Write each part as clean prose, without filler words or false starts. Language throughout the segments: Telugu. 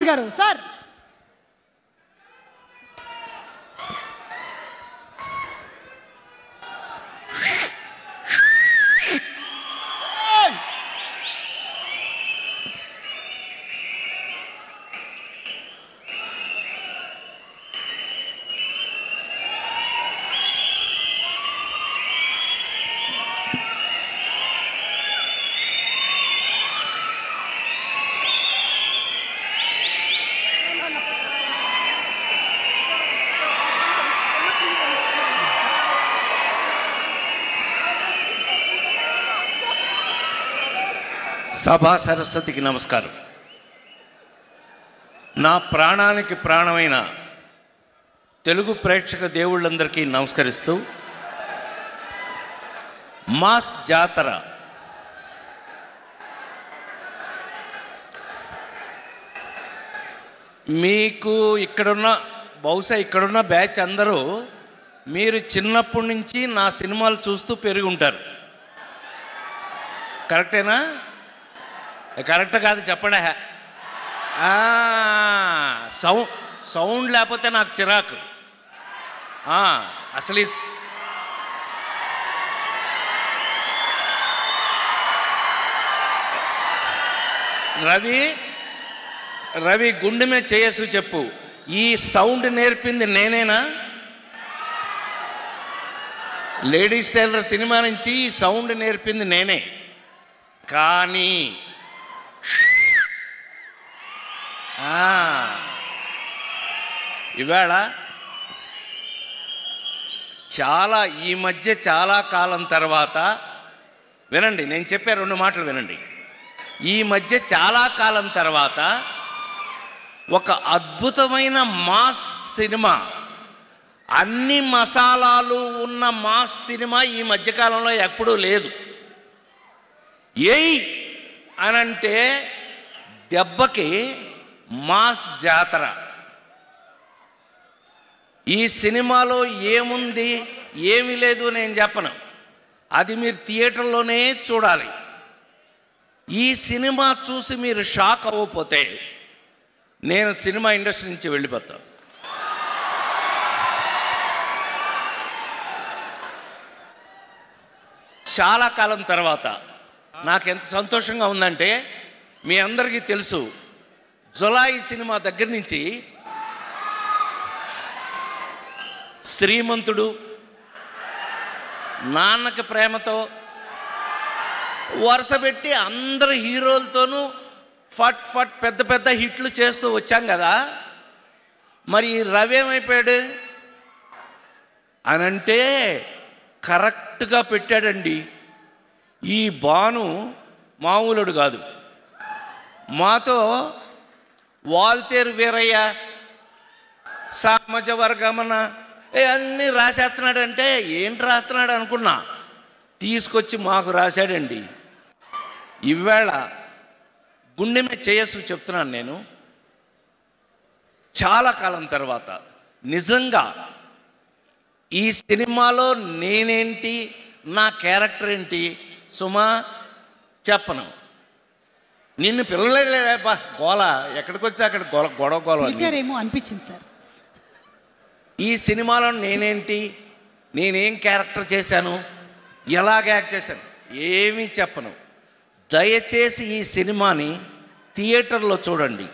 గారు సార్ సభా సరస్వతికి నమస్కారం. నా ప్రాణానికి ప్రాణమైన తెలుగు ప్రేక్షక దేవుళ్ళందరికీ నమస్కరిస్తూ, మాస్ జాతర మీకు బహుశా ఇక్కడున్న బ్యాచ్ అందరూ మీరు చిన్నప్పటి నుంచి నా సినిమాలు చూస్తూ పెరిగి ఉంటారు. కరెక్టేనా? కరెక్ట్ కాదు చెప్పండి. సౌండ్ లేకపోతే నాకు చిరాకు. అసలు రవి గుండె మీద చేయసు చెప్పు, ఈ సౌండ్ నేర్పింది నేనేనా? లేడీస్ టైలర్ సినిమా నుంచి ఈ సౌండ్ నేర్పింది నేనే. కానీ ఇవాళ ఈ మధ్య చాలా కాలం తర్వాత వినండి, నేను చెప్పే 2 మాటలు వినండి. ఈ మధ్య చాలా కాలం తర్వాత ఒక అద్భుతమైన మాస్ సినిమా, అన్ని మసాలాలు ఉన్న మాస్ సినిమా ఈ మధ్యకాలంలో ఎప్పుడూ లేదు. అనంటే దెబ్బకి మాస్ జాతర. ఈ సినిమాలో ఏముంది ఏమీ లేదు నేను చెప్పను, అది మీరు థియేటర్లోనే చూడాలి. ఈ సినిమా చూసి మీరు షాక్ అవ్వకపోతే నేను సినిమా ఇండస్ట్రీ నుంచి వెళ్ళిపోతాను. చాలా కాలం తర్వాత నాకు ఎంత సంతోషంగా ఉందంటే, మీ అందరికీ తెలుసు, జులాయి సినిమా దగ్గర నుంచి శ్రీమంతుడు, నాన్నకి ప్రేమతో వరుస పెట్టి అందరు హీరోలతోనూ ఫట్ ఫట్ పెద్ద పెద్ద హిట్లు చేస్తూ వచ్చాం కదా. మరి రవి ఏమైపోయాడు అనంటే కరెక్ట్గా పెట్టాడండి. ఈ భాను మామూలుడు కాదు. మాతో వాల్తేరు వీరయ్య, సామజ వర్గమన అన్నీ రాసేస్తున్నాడంటే ఏంటి రాస్తున్నాడు అనుకున్నా, తీసుకొచ్చి మాకు రాశాడండి. ఇవాళ గుండె మీద చేయసు చెప్తున్నాను నేను, చాలా కాలం తర్వాత నిజంగా ఈ సినిమాలో నేనేంటి, నా క్యారెక్టర్ ఏంటి సుమా చెప్పను. నిన్ను పిల్లలేదేపా గోల, ఎక్కడికి వచ్చి అక్కడ గొడవ అనిపించింది సార్. ఈ సినిమాలో నేనేంటి, నేనేం క్యారెక్టర్ చేశాను, ఎలాగ యాక్ట్ చేశాను ఏమీ చెప్పను. దయచేసి ఈ సినిమాని థియేటర్లో చూడండి.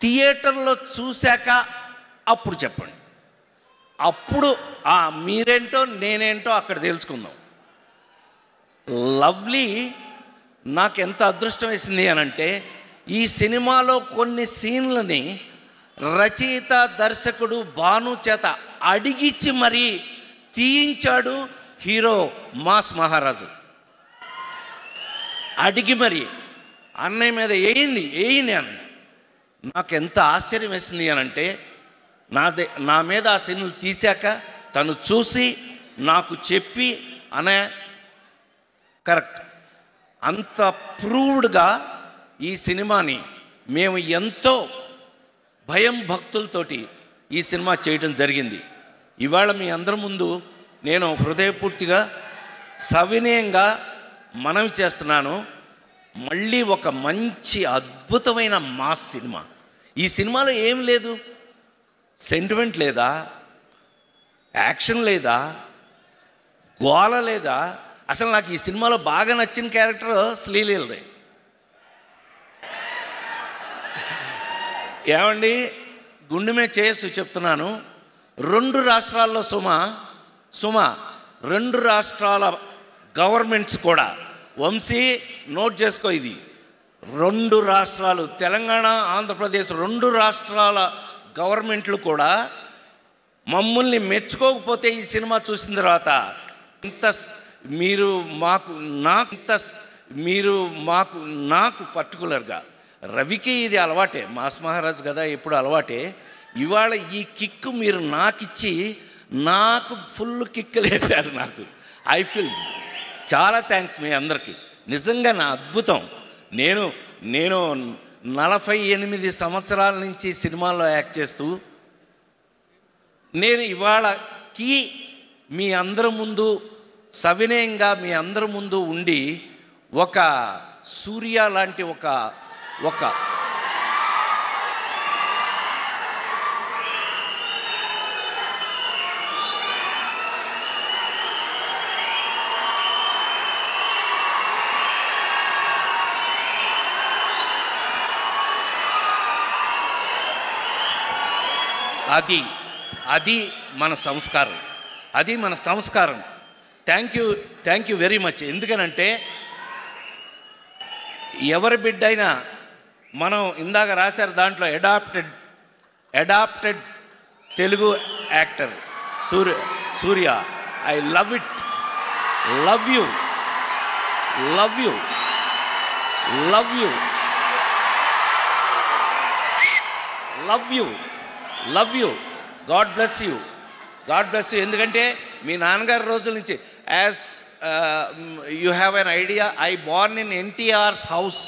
థియేటర్లో చూశాక అప్పుడు చెప్పండి. అప్పుడు మీరేంటో నేనేంటో అక్కడ తెలుసుకుందాం. లవ్లీ నాకు ఎంత అదృష్టం వేసింది అనంటే, ఈ సినిమాలో కొన్ని సీన్లని రచయిత దర్శకుడు భాను చేత అడిగిచ్చి మరీ తీయించాడు హీరో మాస్ మహారాజు. అడిగి మరి అన్నయ్య మీద వేయండి అని. నాకు ఎంత ఆశ్చర్యం వేసింది అనంటే, నా మీద ఆ సీన్లు తీశాక తను చూసి నాకు చెప్పి అనే కరెక్ట్ అంత ప్రూవ్డ్గా ఈ సినిమాని మేము ఎంతో భయం భక్తులతోటి ఈ సినిమా చేయడం జరిగింది. ఇవాళ మీ అందరి ముందు నేను హృదయపూర్తిగా సవినయంగా మనవి చేస్తున్నాను. మళ్ళీ ఒక మంచి అద్భుతమైన మాస్ సినిమా. ఈ సినిమాలో ఏం లేదు, సెంటిమెంట్ లేదా, యాక్షన్ లేదా, గోల లేదా. అసలు నాకు ఈ సినిమాలో బాగా నచ్చిన క్యారెక్టర్ శ్రీలీలది. ఏమండి, గుండె మీద చేసి చెప్తున్నాను, 2 రాష్ట్రాల్లో సుమ 2 రాష్ట్రాల గవర్నమెంట్స్ కూడా, వంశీ నోట్ చేసుకో, ఇది 2 రాష్ట్రాలు, తెలంగాణ ఆంధ్రప్రదేశ్ 2 రాష్ట్రాల గవర్నమెంట్లు కూడా మమ్మల్ని మెచ్చుకోకపోతే ఈ సినిమా చూసిన తర్వాత నాకు పర్టికులర్గా రవికి ఇది అలవాటే, మాస్ మహారాజ్ కదా ఎప్పుడు అలవాటే. ఇవాళ ఈ కిక్ మీరు నాకిచ్చి నాకు ఫుల్ కిక్ లేపారు. నాకు ఐ ఫీల్ చాలా థ్యాంక్స్ మీ అందరికీ. నిజంగా నా అద్భుతం. నేను 48 సంవత్సరాల నుంచి సినిమాల్లో యాక్ట్ చేస్తూ నేను ఇవాళకి మీ అందరి ముందు సవినయంగా మీ అందరి ముందు ఉండి ఒక సూర్య లాంటి ఒక అది మన సంస్కారం. Thank you very much. ఎందుకనంటే ఎవరి బిడ్డ అయినా, మనం ఇందాక రాశారు దాంట్లో adapted Telugu actor Surya. I love it. Love you. God bless you. ఎందుకంటే మీ నాన్నగారి రోజుల నుంచి, as you have an idea, I born in NTR's house.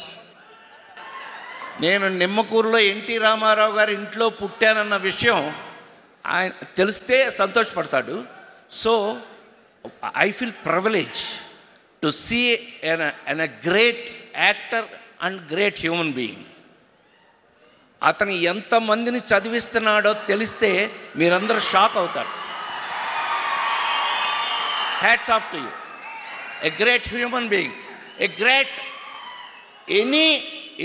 నేను నిమ్మకూరులో ఎన్టీ రామారావు గారి ఇంట్లో పుట్టానన్న విషయం ఆయన తెలిస్తే సంతోషపడతాడు. So I feel privilege to see an a great actor and great human being. అతను ఎంతమందిని చదివిస్తున్నాడో తెలిస్తే మీరందరూ షాక్ అవుతారు. Hats off to you. A great human being, a great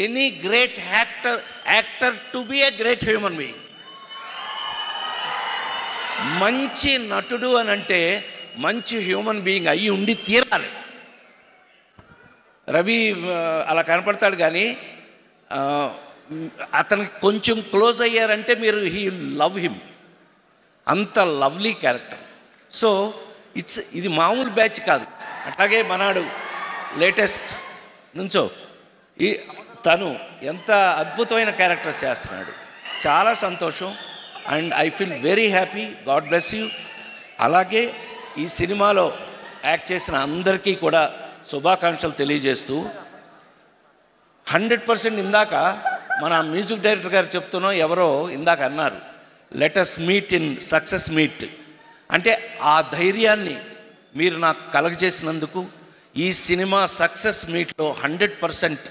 any great actor to be a great human being. మంచి నటుడు అని అంటే మంచి హ్యూమన్ బీయింగ్ అయ్యి ఉండి తీరాలి. రవి అలా కనపడతాడు, కానీ అతనికి కొంచెం క్లోజ్ అయ్యారంటే మీరు లవ్ హిమ్. అంత లవ్లీ క్యారెక్టర్. సో ఇది మామూలు బ్యాచ్ కాదు. అట్లాగే మనాడు లేటెస్ట్ నుంచో తను ఎంత అద్భుతమైన క్యారెక్టర్స్ చేస్తున్నాడు. చాలా సంతోషం. And I feel very happy. God bless you. అలాగే ఈ సినిమాలో యాక్ట్ చేసిన అందరికీ కూడా శుభాకాంక్షలు తెలియజేస్తూ 100% ఇందాక మన మ్యూజిక్ డైరెక్టర్ గారు చెప్తున్నాం, ఎవరో ఇందాక అన్నారు, let us meet in success meet. అంటే ఆ ధైర్యాన్ని మీరు నాకు కలగజేసినందుకు ఈ సినిమా సక్సెస్ మీట్లో 100%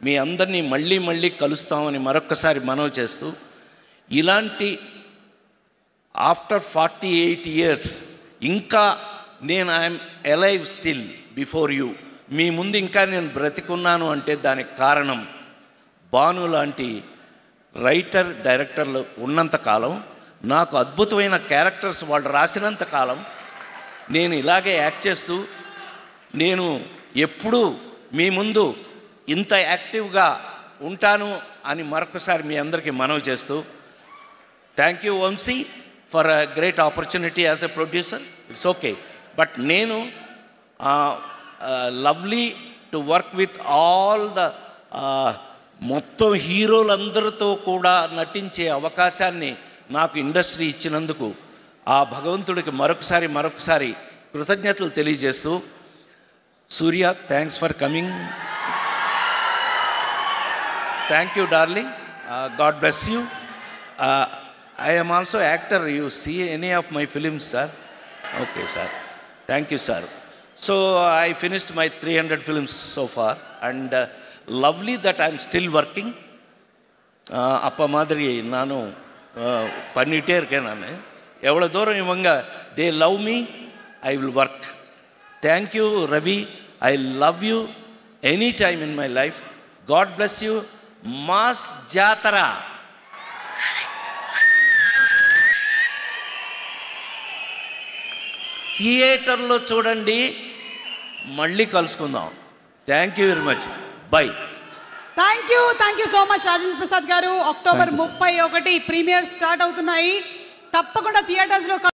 మీ అందరినీ మళ్ళీ కలుస్తామని మరొక్కసారి మనవి చేస్తూ, ఇలాంటి ఆఫ్టర్ 48 years ఇంకా నేను I'm alive still before you, మీ ముందు ఇంకా నేను బ్రతికున్నాను అంటే దానికి కారణం భాను లాంటి రైటర్ డైరెక్టర్లు ఉన్నంతకాలం, నాకు అద్భుతమైన క్యారెక్టర్స్ వాళ్ళు రాసినంత కాలం నేను ఇలాగే యాక్ట్ చేస్తూ, నేను ఎప్పుడూ మీ ముందు ఇంత యాక్టివ్గా ఉంటాను అని మరొకసారి మీ అందరికీ మనవి చేస్తూ, thank you Vamshi for a great opportunity as a producer. It's okay, but నేను lovely to work with all the మొత్తం హీరోలందరితో కూడా నటించే అవకాశాన్ని నాకు ఇండస్ట్రీ ఇచ్చినందుకు ఆ భగవంతుడికి మరొకసారి కృతజ్ఞతలు తెలియజేస్తూ, Surya, thanks for coming. Thank you darling. God bless you. I am also actor. You see any of my films, sir? Okay, sir. Thank you, sir. So I finished my 300 films so far, and lovely that I am still working. அப்போ மாதிரி நானும் பண்ணிகிட்டே இருக்கேன். நான் எவ்வளோ தூரம் இவங்க they love me, I will work. Thank you Ravi, I love you any time in my life. God bless you. Mass జాతర. థియేటర్లో చూడండి. మళ్ళీ కలుసుకుందాం. Thank you very much. By. Thank you so much Rajendra Prasad గారు. అక్టోబర్ 31 ప్రీమియర్ స్టార్ట్ అవుతున్నాయి. తప్పకుండా థియేటర్స్లో